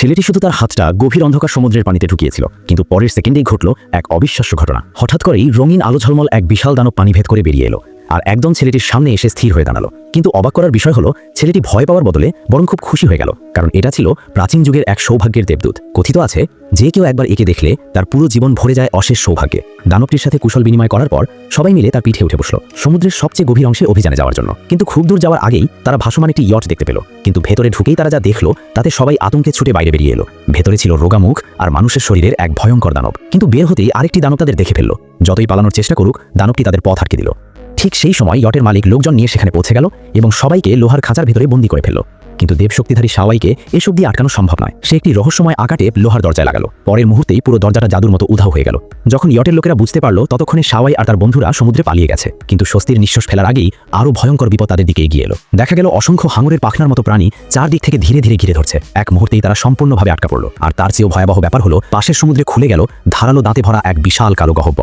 ছেলেটি শুধু তার হাতটা গভীর অন্ধকার সমুদ্রের পানিতে ঢুকিয়েছিল, কিন্তু পরের সেকেন্ডেই ঘটল এক অবিশ্বাস্য ঘটনা। হঠাৎ করেই রঙিন আলো ঝলমল এক বিশাল দানব পানি ভেদ করে বেরিয়ে এলো আর একদম ছেলেটির সামনে এসে স্থির হয়ে দাঁড়ালো। কিন্তু অবাক করার বিষয় হলো, ছেলেটি ভয় পাওয়ার বদলে বরং খুব খুশি হয়ে গেল, কারণ এটা ছিল প্রাচীন যুগের এক সৌভাগ্যের দেবদূত। কথিত আছে, যে কেউ একবার একে দেখলে তার পুরো জীবন ভরে যায় অশেষ সৌভাগ্যে। দানবটির সাথে কুশল বিনিময় করার পর সবাই মিলে তার পিঠে উঠে বসল সমুদ্রের সবচেয়ে গভীর অংশে অভিযানে যাওয়ার জন্য। কিন্তু খুব দূর যাওয়ার আগেই তারা ভাসমান একটি ইয়ট দেখতে পেল। কিন্তু ভেতরে ঢুকেই তারা যা দেখলো তাতে সবাই আতঙ্কে ছুটে বাইরে বেরিয়ে এলো। ভেতরে ছিল রোগা মুখ আর মানুষের শরীরের এক ভয়ঙ্কর দানব। কিন্তু বের হতেই আরেকটি দানব তাদের দেখে ফেলল। যতই পালানোর চেষ্টা করুক, দানবটি তাদের পথ আটকে দিল। ঠিক সেই সময় ইয়টের মালিক লোকজন নিয়ে সেখানে পৌঁছে গেল এবং সবাইকে লোহার খাঁচার ভেতরে বন্দী করে ফেলল। কিন্তু দেবশক্তিধারী শাওয়াইকে এসব দিয়ে আটকানো সম্ভব নয়। সে একটি রহস্যময় আঁকা টেপ লোহার দরজায় লাগালো। পরের মুহূর্তেই পুরো দরজাটা জাদুর মতো উধাও হয়ে গেল। যখন ইয়টের লোকেরা বুঝতে পারলো ততক্ষণে শাওয়াই আর তার বন্ধুরা সমুদ্রে পালিয়ে গেছে। কিন্তু স্বস্তির নিঃশ্বাস ফেলার আগেই আরও ভয়ঙ্কর বিপদ তাদের দিকে এগিয়ে এলো। দেখা গেল অসংখ্য হাঙরের পাখনার মতো প্রাণী চারদিক থেকে ধীরে ধীরে ঘিরে ধরছে। এক মুহূর্তেই তারা সম্পূর্ণভাবে আটকা পড়ল। আর তার চেয়েও ভয়াবহ ব্যাপার হলো, পাশের সমুদ্রে খুলে গেল ধারালো দাঁতে ভরা এক বিশাল কালো গহ্বর।